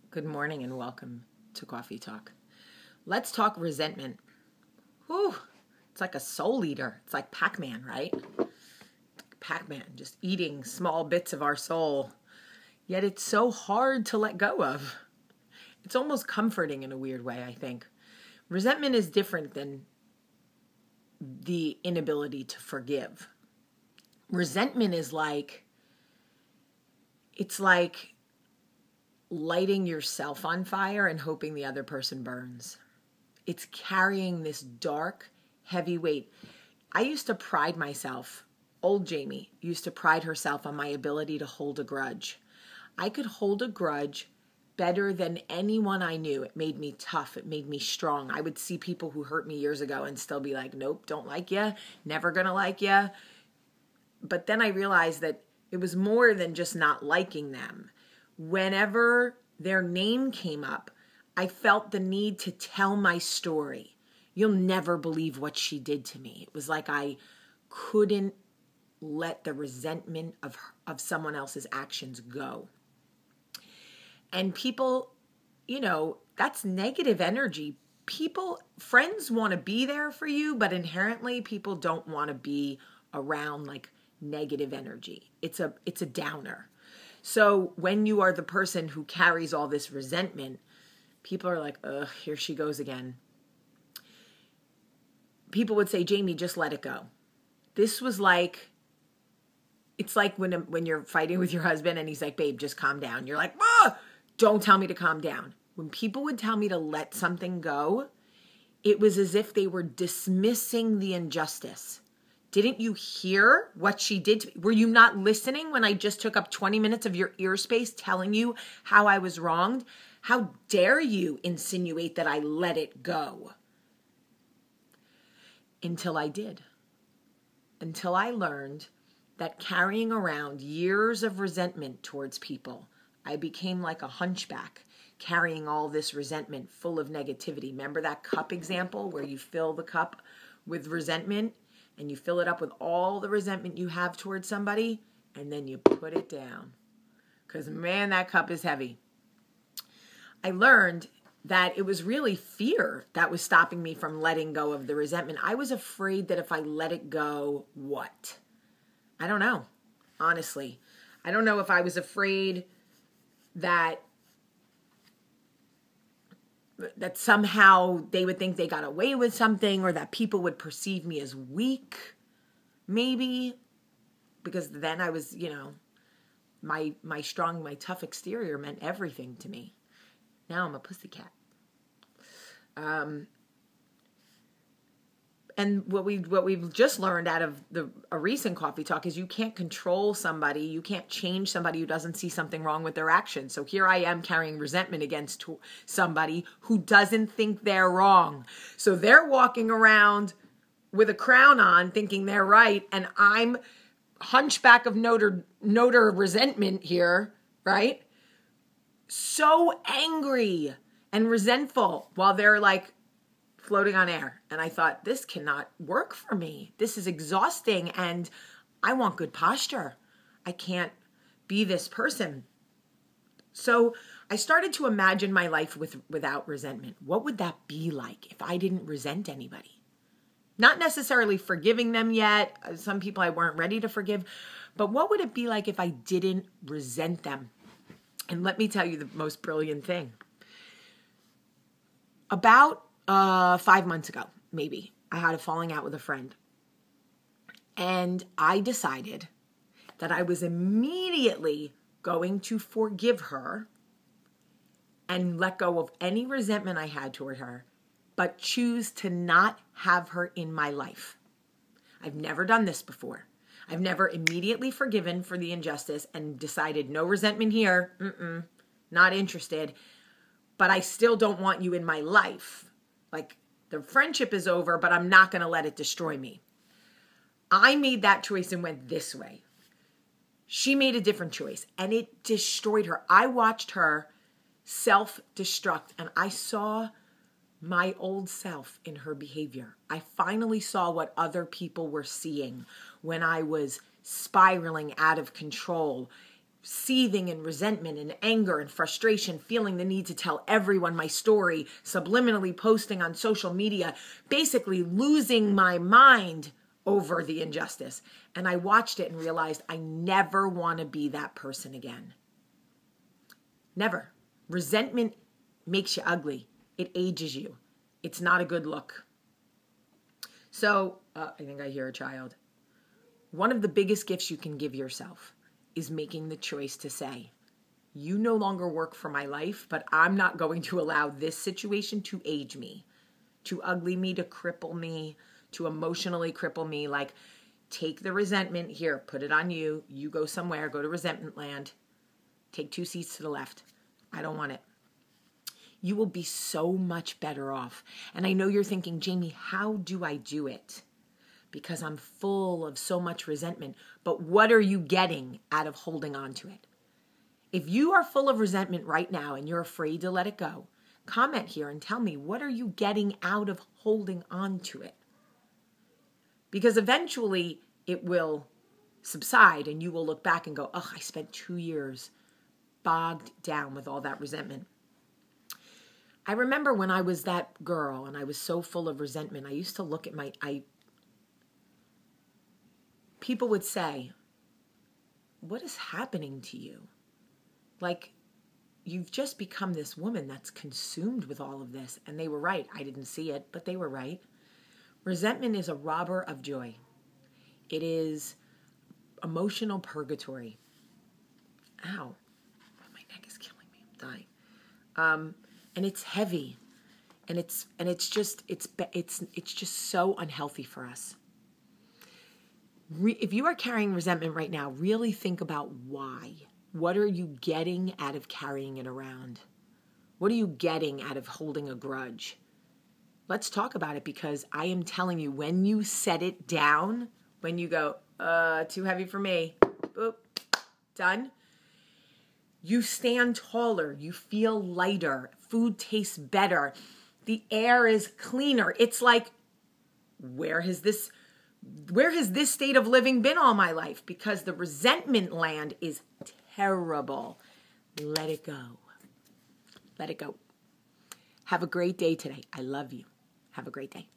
Good morning and welcome to Cawfeetawk. Let's talk resentment. Whew, it's like a soul eater. It's like Pac-Man, right? Pac-Man, just eating small bits of our soul. Yet it's so hard to let go of. It's almost comforting in a weird way, I think. Resentment is different than the inability to forgive. Resentment is it's like lighting yourself on fire and hoping the other person burns. It's carrying this dark, heavy weight. I used to pride myself, old Jamie used to pride herself on my ability to hold a grudge. I could hold a grudge better than anyone I knew. It made me tough. It made me strong. I would see people who hurt me years ago and still be like, nope, don't like you, never gonna like you. But then I realized that it was more than just not liking them. Whenever their name came up, I felt the need to tell my story. You'll never believe what she did to me. It was like I couldn't let the resentment of someone else's actions go. And people, that's negative energy. Friends want to be there for you, but inherently people don't want to be around like negative energy. It's a downer. So when you are the person who carries all this resentment, people are like, ugh, here she goes again. People would say, Jamie, just let it go. This was like, it's like when you're fighting with your husband and he's like, babe, just calm down. You're like, don't tell me to calm down. When people would tell me to let something go, it was as if they were dismissing the injustice. Didn't you hear what she did to me? Were you not listening when I just took up 20 minutes of your ear space telling you how I was wronged? How dare you insinuate that I let it go? Until I did. Until I learned that carrying around years of resentment towards people, I became like a hunchback, carrying all this resentment full of negativity. Remember that cup example where you fill the cup with resentment? And you fill it up with all the resentment you have towards somebody, and then you put it down. Because, man, that cup is heavy. I learned that it was really fear that was stopping me from letting go of the resentment. I was afraid that if I let it go, what? I don't know, honestly. I don't know if I was afraid that somehow they would think they got away with something, or that people would perceive me as weak, maybe, because then I was, my strong, my tough exterior meant everything to me. Now I'm a pussycat. And what we've just learned out of a recent coffee talk is you can't control somebody. You can't change somebody who doesn't see something wrong with their actions. So here I am carrying resentment against somebody who doesn't think they're wrong. So they're walking around with a crown on thinking they're right. And I'm hunchback of Notre resentment here, right? So angry and resentful while they're like floating on air. And I thought, this cannot work for me. This is exhausting and I want good posture. I can't be this person. So I started to imagine my life without resentment. What would that be like if I didn't resent anybody? Not necessarily forgiving them yet. Some people I weren't ready to forgive. But what would it be like if I didn't resent them? And let me tell you the most brilliant thing. About 5 months ago, maybe, I had a falling out with a friend. And I decided that I was immediately going to forgive her and let go of any resentment I had toward her, but choose to not have her in my life. I've never done this before. I've never immediately forgiven for the injustice and decided no resentment here, not interested, but I still don't want you in my life. Like, the friendship is over, but I'm not going to let it destroy me. I made that choice and went this way. She made a different choice, and it destroyed her. I watched her self-destruct, and I saw my old self in her behavior. I finally saw what other people were seeing when I was spiraling out of control, seething in resentment and anger and frustration, feeling the need to tell everyone my story, subliminally posting on social media, basically losing my mind over the injustice. And I watched it and realized I never want to be that person again. Never. Resentment makes you ugly. It ages you. It's not a good look. So, I think I hear a child. One of the biggest gifts you can give yourself is making the choice to say, you no longer work for my life, but I'm not going to allow this situation to age me, to ugly me, to cripple me, to emotionally cripple me. Like, take the resentment here, put it on you. You go somewhere, go to resentment land. Take 2 seats to the left. I don't want it. You will be so much better off. And I know you're thinking, Jamie, how do I do it? Because I'm full of so much resentment. But what are you getting out of holding on to it? If you are full of resentment right now and you're afraid to let it go, comment here and tell me, what are you getting out of holding on to it? Because eventually it will subside and you will look back and go, oh, I spent 2 years bogged down with all that resentment. I remember when I was that girl and I was so full of resentment, I used to look at people would say, what is happening to you? Like, you've just become this woman that's consumed with all of this. And they were right. I didn't see it, but they were right. Resentment is a robber of joy. It is emotional purgatory. Ow. My neck is killing me. I'm dying. And it's heavy. And it's just so unhealthy for us. If you are carrying resentment right now, really think about why. What are you getting out of carrying it around? What are you getting out of holding a grudge? Let's talk about it, because I am telling you, when you set it down, when you go, too heavy for me, boop, done, you stand taller, you feel lighter, food tastes better, the air is cleaner. It's like, where has this state of living been all my life? Because the resentment land is terrible. Let it go. Let it go. Have a great day today. I love you. Have a great day.